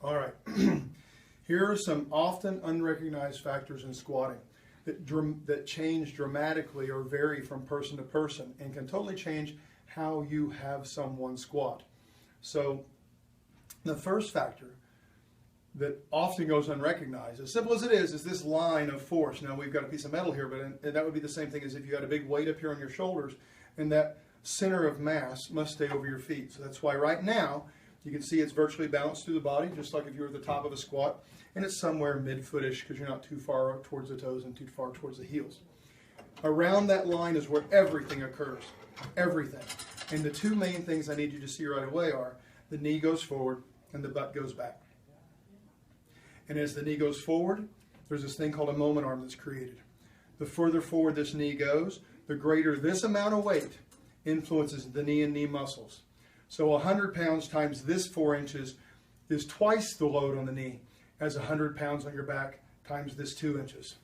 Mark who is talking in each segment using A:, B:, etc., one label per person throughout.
A: All right. Here are some often unrecognized factors in squatting that change dramatically or vary from person to person and can totally change how you have someone squat. So the first factor that often goes unrecognized, as simple as it is this line of force. Now we've got a piece of metal here, but that would be the same thing as if you had a big weight up here on your shoulders, and that center of mass must stay over your feet. So that's why right now you can see it's virtually balanced through the body, just like if you were at the top of a squat, and it's somewhere mid-footish because you're not too far up towards the toes and too far towards the heels. Around that line is where everything occurs, everything. And the two main things I need you to see right away are the knee goes forward and the butt goes back. And as the knee goes forward, there's this thing called a moment arm that's created. The further forward this knee goes, the greater this amount of weight influences the knee and knee muscles. So 100 pounds times this 4 inches is twice the load on the knee as 100 pounds on your back times this 2 inches.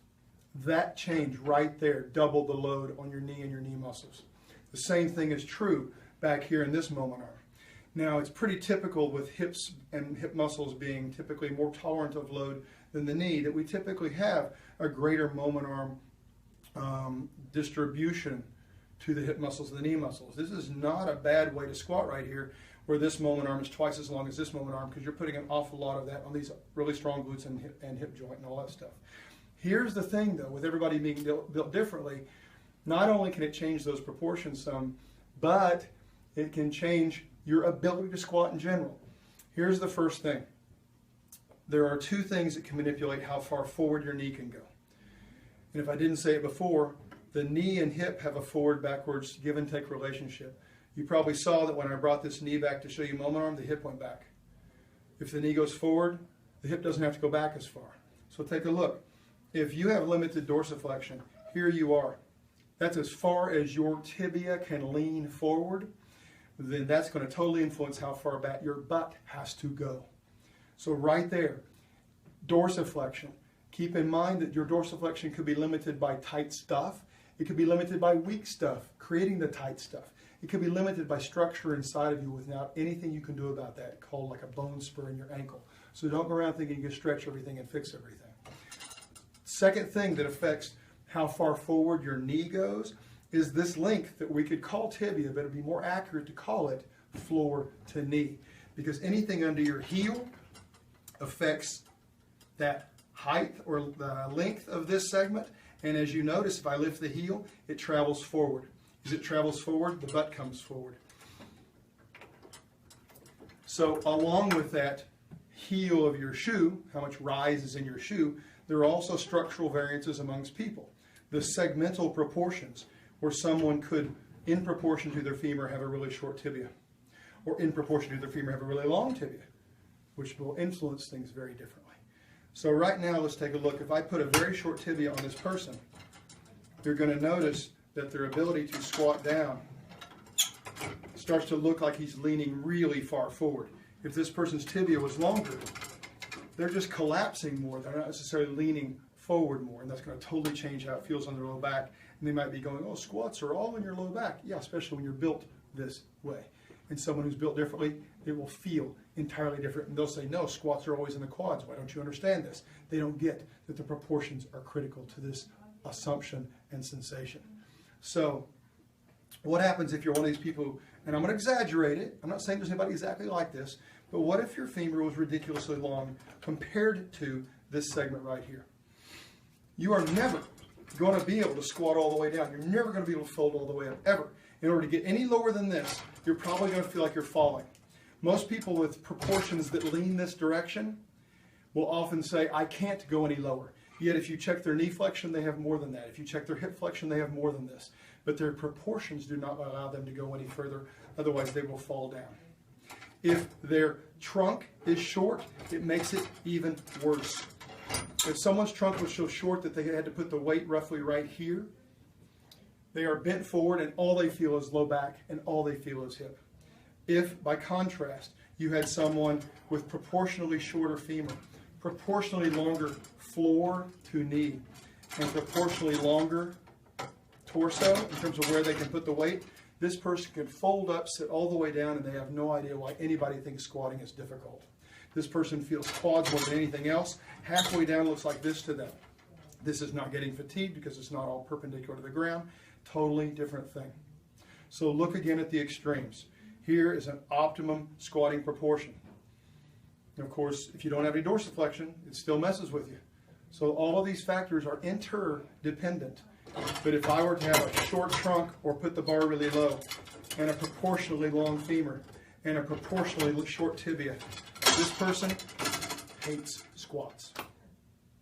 A: That change right there doubled the load on your knee and your knee muscles. The same thing is true back here in this moment arm. Now it's pretty typical with hips and hip muscles being typically more tolerant of load than the knee that we typically have a greater moment arm distribution to the hip muscles and the knee muscles. This is not a bad way to squat right here, where this moment arm is twice as long as this moment arm, because you're putting an awful lot of that on these really strong glutes and hip joint and all that stuff. Here's the thing though, with everybody being built differently, not only can it change those proportions some, but it can change your ability to squat in general. Here's the first thing. There are two things that can manipulate how far forward your knee can go. And if I didn't say it before, the knee and hip have a forward-backwards give and take relationship. You probably saw that when I brought this knee back to show you moment arm, the hip went back. If the knee goes forward, the hip doesn't have to go back as far. So take a look. If you have limited dorsiflexion, here you are. That's as far as your tibia can lean forward, then that's going to totally influence how far back your butt has to go. So right there, dorsiflexion. Keep in mind that your dorsiflexion could be limited by tight stuff. It could be limited by weak stuff, creating the tight stuff. It could be limited by structure inside of you without anything you can do about that, called like a bone spur in your ankle. So don't go around thinking you can stretch everything and fix everything. Second thing that affects how far forward your knee goes is this length that we could call tibia, but it would be more accurate to call it floor to knee. Because anything under your heel affects that height or the length of this segment. And as you notice, if I lift the heel, it travels forward. As it travels forward, the butt comes forward. So along with that heel of your shoe, how much rise is in your shoe, there are also structural variances amongst people. The segmental proportions, where someone could, in proportion to their femur, have a really short tibia, or in proportion to their femur, have a really long tibia, which will influence things very differently. So right now, let's take a look. If I put a very short tibia on this person, you're going to notice that their ability to squat down starts to look like he's leaning really far forward. If this person's tibia was longer, they're just collapsing more. They're not necessarily leaning forward more, and that's going to totally change how it feels on their low back. And they might be going, oh, squats are all in your low back. Yeah, especially when you're built this way. And someone who's built differently, it will feel entirely different. And they'll say, no, squats are always in the quads. Why don't you understand this? They don't get that the proportions are critical to this assumption and sensation. So what happens if you're one of these people, and I'm going to exaggerate it. I'm not saying there's anybody exactly like this, but what if your femur was ridiculously long compared to this segment right here? You are never going to be able to squat all the way down. You're never going to be able to fold all the way up, ever. In order to get any lower than this, you're probably going to feel like you're falling. Most people with proportions that lean this direction will often say, I can't go any lower. Yet if you check their knee flexion, they have more than that. If you check their hip flexion, they have more than this. But their proportions do not allow them to go any further. Otherwise, they will fall down. If their trunk is short, it makes it even worse. If someone's trunk was so short that they had to put the weight roughly right here, they are bent forward and all they feel is low back and all they feel is hip. If, by contrast, you had someone with proportionally shorter femur, proportionally longer floor to knee, and proportionally longer torso in terms of where they can put the weight, this person can fold up, sit all the way down, and they have no idea why anybody thinks squatting is difficult. This person feels quads more than anything else. Halfway down looks like this to them. This is not getting fatigued because it's not all perpendicular to the ground. Totally different thing. So look again at the extremes. Here is an optimum squatting proportion. And of course, if you don't have any dorsiflexion, it still messes with you. So all of these factors are interdependent. But if I were to have a short trunk or put the bar really low, and a proportionally long femur, and a proportionally short tibia, this person hates squats.